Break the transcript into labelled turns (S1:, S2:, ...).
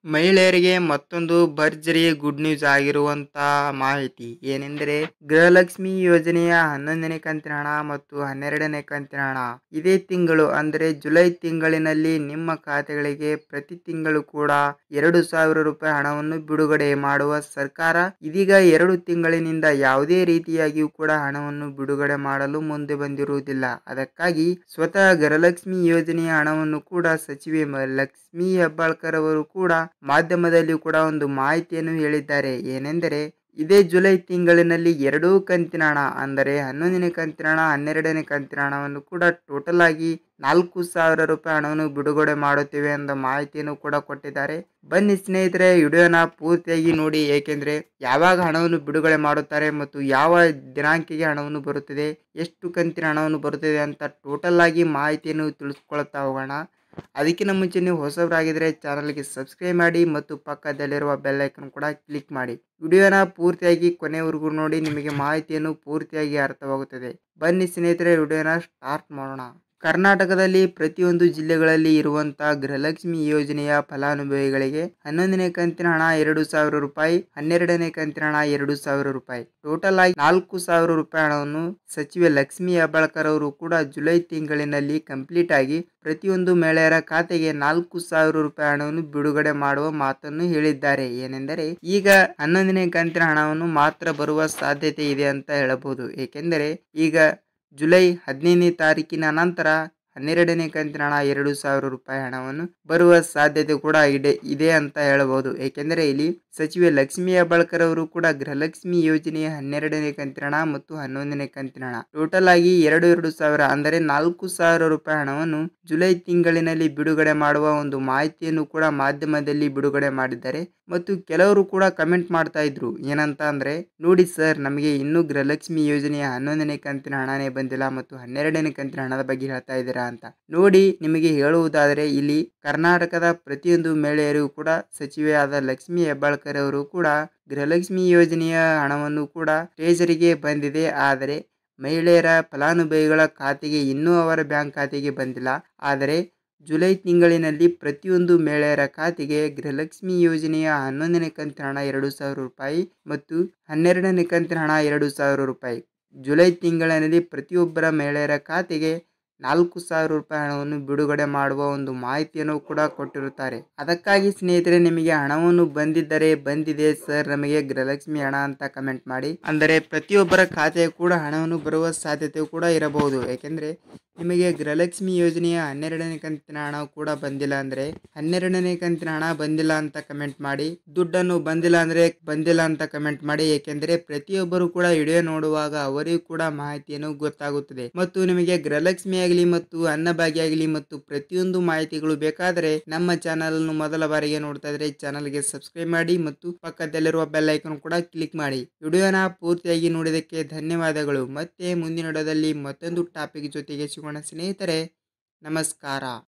S1: ಮಹಿಳೆಯರಿಗೆ ಮತ್ತೊಂದು ಭರ್ಜರಿ ಗುಡ್ ನ್ಯೂಸ್ ಆಗಿರುವಂತ ಮಾಹಿತಿ ಏನೆಂದರೆ ಗೃಹಲಕ್ಷ್ಮಿ ಯೋಜನೆಯ 11ನೇ ಕಂತಿನ ಹಣ ಮತ್ತು 12ನೇ ಕಂತಿನ ಹಣ ಇದೇ ತಿಂಗಳು ಅಂದರೆ ಜುಲೈ ತಿಂಗಳಿನಲ್ಲಿ ನಿಮ್ಮ ಖಾತೆಗಳಿಗೆ ಪ್ರತಿ ತಿಂಗಳು ಕೂಡ 2,000 ರೂಪಾಯಿ ಹಣವನ್ನು ಬಿಡುಗಡೆ ಮಾಡುವ ಸರ್ಕಾರ ಇದೀಗ 2 ತಿಂಗಳಿನಿಂದ ಯಾವುದೇ ರೀತಿಯಾಗಿಯೂ ಕೂಡ ಹಣವನ್ನು ಬಿಡುಗಡೆ ಮಾಡಲು ಮುಂದೆ ಬಂದಿರುವುದಿಲ್ಲ. ಅದಕ್ಕಾಗಿ ಸ್ವತಃ ಗೃಹಲಕ್ಷ್ಮಿ ಯೋಜನೆಯ ಹಣವನ್ನು ಕೂಡ ಸಚಿವೆ ಲಕ್ಷ್ಮೀ ಹೆಬ್ಬಾಳ್ಕರ್ ಅವರು ಕೂಡ ಮಾಧ್ಯಮದಲ್ಲಿ ಕೂಡ ಒಂದು ಮಾಹಿತಿಯನ್ನು ಹೇಳಿದ್ದಾರೆ. ಏನೆಂದರೆ ಇದೇ ಜುಲೈ ತಿಂಗಳಿನಲ್ಲಿ 2 ಕಂತಿನ ಹಣ ಅಂದರೆ 11ನೇ ಕಂತಿನ ಹಣ 12ನೇ ಕಂತಿನ ಹಣವನ್ನು ಕೂಡ ಟೋಟಲ್ ಆಗಿ 4,000 ರೂಪಾಯಿ ಹಣವನ್ನು ಬಿಡುಗಡೆ ಮಾಡುತ್ತೇವೆ ಎಂಬ ಮಾಹಿತಿಯನ್ನು ಕೂಡ ಕೊಟ್ಟಿದ್ದಾರೆ. ಬನ್ನಿ ಸ್ನೇಹಿತರೆ, ವಿಡಿಯೋನ ಪೂರ್ತಿಯಾಗಿ ನೋಡಿ, ಏಕೆಂದರೆ ಯಾವಾಗ ಹಣವನ್ನು ಬಿಡುಗಡೆ ಮಾಡುತ್ತಾರೆ ಮತ್ತು ಯಾವ ದಿನಾಂಕಿಗೆ ಹಣವನ್ನು ಬರುತ್ತದೆ, ಎಷ್ಟು ಕಂತಿನ ಹಣವನ್ನು ಬರುತ್ತದೆ ಅಂತ ಟೋಟಲ್ ಆಗಿ ಮಾಹಿತಿಯನ್ನು ತಿಳಿಸ್ಕೊಳ್ತಾ ಹೋಗೋಣ. ಅದಕ್ಕಿಂತ ಮುಂಚೆ ನೀವು ಹೊಸಬರಾಗಿದ್ದರೆ ಚಾನಲ್ಗೆ ಸಬ್ಸ್ಕ್ರೈಬ್ ಮಾಡಿ ಮತ್ತು ಪಕ್ಕದಲ್ಲಿರುವ ಬೆಲ್ ಐಕನ್ ಕೂಡ ಕ್ಲಿಕ್ ಮಾಡಿ. ವಿಡಿಯೋನ ಪೂರ್ತಿಯಾಗಿ ಕೊನೆವರೆಗೂ ನೋಡಿ, ನಿಮಗೆ ಮಾಹಿತಿಯನ್ನು ಪೂರ್ತಿಯಾಗಿ ಅರ್ಥವಾಗುತ್ತದೆ. ಬನ್ನಿ ಸ್ನೇಹಿತರೆ, ವಿಡಿಯೋನ ಸ್ಟಾರ್ಟ್ ಮಾಡೋಣ. ಕರ್ನಾಟಕದಲ್ಲಿ ಪ್ರತಿಯೊಂದು ಜಿಲ್ಲೆಗಳಲ್ಲಿ ಇರುವಂತಹ ಗೃಹಲಕ್ಷ್ಮಿ ಯೋಜನೆಯ ಫಲಾನುಭವಿಗಳಿಗೆ 11ನೇ ಕಂತಿನ ಹಣ 2,000 ರೂಪಾಯಿ, 12ನೇ ಕಂತಿನ ಹಣ 2,000 ರೂಪಾಯಿ, ಟೋಟಲ್ ಆಗಿ 4,000 ರೂಪಾಯಿ ಹಣವನ್ನು ಸಚಿವೆ ಲಕ್ಷ್ಮೀ ಹೆಬ್ಬಾಳ್ಕರ್ ಅವರು ಕೂಡ ಜುಲೈ ತಿಂಗಳಿನಲ್ಲಿ ಕಂಪ್ಲೀಟ್ ಆಗಿ ಪ್ರತಿಯೊಂದು ಮಹಿಳೆಯರ ಖಾತೆಗೆ 4,000 ರೂಪಾಯಿ ಹಣವನ್ನು ಬಿಡುಗಡೆ ಮಾಡುವ ಮಾತನ್ನು ಹೇಳಿದ್ದಾರೆ. ಏನೆಂದರೆ ಈಗ 11ನೇ ಕಂತಿನ ಹಣವನ್ನು ಮಾತ್ರ ಬರುವ ಸಾಧ್ಯತೆ ಇದೆ ಅಂತ ಹೇಳಬಹುದು. ಏಕೆಂದರೆ ಈಗ ಜುಲೈ 15ನೇ ತಾರೀಕಿನ ನಂತರ 12ನೇ ಕಂತಿನ ಹಣ 2,000 ರೂಪಾಯಿ ಹಣವನ್ನು ಬರುವ ಸಾಧ್ಯತೆ ಕೂಡ ಇದೆ ಅಂತ ಹೇಳಬಹುದು. ಏಕೆಂದರೆ ಇಲ್ಲಿ ಸಚಿವೆ ಲಕ್ಷ್ಮೀ ಹೆಬ್ಬಾಳ್ಕರ್ ಅವರು ಕೂಡ ಗೃಹಲಕ್ಷ್ಮಿ ಯೋಜನೆಯ 12ನೇ ಕಂತಿನ ಹಣ ಮತ್ತು 11ನೇ ಕಂತಿನ ಹಣ ಟೋಟಲ್ ಆಗಿ 2,000 ಅಂದರೆ 4,000 ರೂಪಾಯಿ ಹಣವನ್ನು ಜುಲೈ ತಿಂಗಳಿನಲ್ಲಿ ಬಿಡುಗಡೆ ಮಾಡುವ ಒಂದು ಮಾಹಿತಿಯನ್ನು ಕೂಡ ಮಾಧ್ಯಮದಲ್ಲಿ ಬಿಡುಗಡೆ ಮಾಡಿದ್ದಾರೆ. ಮತ್ತು ಕೆಲವರು ಕೂಡ ಕಮೆಂಟ್ ಮಾಡ್ತಾ ಇದ್ರು, ಏನಂತ ಅಂದ್ರೆ, ನೋಡಿ ಸರ್, ನಮಗೆ ಇನ್ನೂ ಗೃಹಲಕ್ಷ್ಮಿ ಯೋಜನೆಯ 11ನೇ ಕಂತಿನ ಹಣನೇ ಬಂದಿಲ್ಲ ಮತ್ತು 12ನೇ ಕಂತಿನ ಹಣದ ಬಗ್ಗೆ ಹೇಳ್ತಾ ಇದ್ದೀರಾ ಅಂತ. ನೋಡಿ, ನಿಮಗೆ ಹೇಳುವುದಾದರೆ ಇಲ್ಲಿ ಕರ್ನಾಟಕದ ಪ್ರತಿಯೊಂದು ಮಹಿಳೆಯರಿಗೂ ಕೂಡ ಸಚಿವೆಯಾದ ಲಕ್ಷ್ಮೀ ಹೆಬ್ಬಾಳ್ಕರ್ ಅವರು ಕೂಡ ಗೃಹಲಕ್ಷ್ಮಿ ಯೋಜನೆಯ ಹಣವನ್ನು ಕೂಡ ಟ್ರೆಜರಿಗೆ ಬಂದಿದೆ. ಆದರೆ ಮಹಿಳೆಯರ ಫಲಾನುಭವಿಗಳ ಖಾತೆಗೆ ಇನ್ನೂ ಅವರ ಬ್ಯಾಂಕ್ ಖಾತೆಗೆ ಬಂದಿಲ್ಲ. ಆದರೆ ಜುಲೈ ತಿಂಗಳಿನಲ್ಲಿ ಪ್ರತಿಯೊಂದು ಮಹಿಳೆಯರ ಖಾತೆಗೆ ಗೃಹಲಕ್ಷ್ಮಿ ಯೋಜನೆಯ 11ನೇ ಕಂತಿನ ಹಣ 2,000 ರೂಪಾಯಿ ಮತ್ತು 12ನೇ ಕಂತಿನ ಹಣ 2,000 ರೂಪಾಯಿ ಜುಲೈ ತಿಂಗಳಿನಲ್ಲಿ ಪ್ರತಿಯೊಬ್ಬರ ಮಹಿಳೆಯರ ಖಾತೆಗೆ 4,000 ರೂಪಾಯಿ ಹಣವನ್ನು ಬಿಡುಗಡೆ ಮಾಡುವ ಒಂದು ಮಾಹಿತಿಯನ್ನು ಕೂಡ ಕೊಟ್ಟಿರುತ್ತಾರೆ. ಅದಕ್ಕಾಗಿ ಸ್ನೇಹಿತರೆ, ನಿಮಗೆ ಹಣವನ್ನು ಬಂದಿದೆ ಸರ್, ನಮಗೆ ಗೃಹಲಕ್ಷ್ಮಿ ಹಣ ಅಂತ ಕಮೆಂಟ್ ಮಾಡಿ. ಅಂದರೆ ಪ್ರತಿಯೊಬ್ಬರ ಖಾತೆಗೆ ಕೂಡ ಹಣವನ್ನು ಬರುವ ಸಾಧ್ಯತೆ ಕೂಡ ಇರಬಹುದು. ಏಕೆಂದರೆ ನಿಮಗೆ ಗೃಹಲಕ್ಷ್ಮಿ ಯೋಜನೆಯ 12ನೇ ಕಂತಿನ ಹಣ ಕೂಡ ಬಂದಿಲ್ಲ ಅಂದ್ರೆ 12ನೇ ಕಂತಿನ ಹಣ ಬಂದಿಲ್ಲ ಅಂತ ಕಮೆಂಟ್ ಮಾಡಿ, ದುಡ್ಡನ್ನು ಬಂದಿಲ್ಲ ಅಂದ್ರೆ ಬಂದಿಲ್ಲ ಅಂತ ಕಮೆಂಟ್ ಮಾಡಿ. ಏಕೆಂದರೆ ಪ್ರತಿಯೊಬ್ಬರು ಕೂಡ ವಿಡಿಯೋ ನೋಡುವಾಗ ಅವರಿಗೂ ಕೂಡ ಮಾಹಿತಿಯನ್ನು ಗೊತ್ತಾಗುತ್ತದೆ. ಮತ್ತು ನಿಮಗೆ ಗೃಹಲಕ್ಷ್ಮಿ ಆಗಲಿ ಮತ್ತು ಅನ್ನಭಾಗ್ಯ ಆಗಲಿ ಮತ್ತು ಪ್ರತಿಯೊಂದು ಮಾಹಿತಿಗಳು ಬೇಕಾದರೆ ನಮ್ಮ ಚಾನಲ್ ಅನ್ನು ಮೊದಲ ಬಾರಿಗೆ ನೋಡ್ತಾ ಇದ್ರೆ ಚಾನಲ್ಗೆ ಸಬ್ಸ್ಕ್ರೈಬ್ ಮಾಡಿ ಮತ್ತು ಪಕ್ಕದಲ್ಲಿರುವ ಬೆಲ್ ಐಕನ್ ಕೂಡ ಕ್ಲಿಕ್ ಮಾಡಿ. ವಿಡಿಯೋನ ಪೂರ್ತಿಯಾಗಿ ನೋಡಿದಕ್ಕೆ ಧನ್ಯವಾದಗಳು. ಮತ್ತೆ ಮುಂದಿನ ವಿಡಿಯೋದಲ್ಲಿ ಮತ್ತೊಂದು ಟಾಪಿಕ್ ಜೊತೆಗೆ ಸಿಗೋಣ ಸ್ನೇಹಿತರೆ. ನಮಸ್ಕಾರ.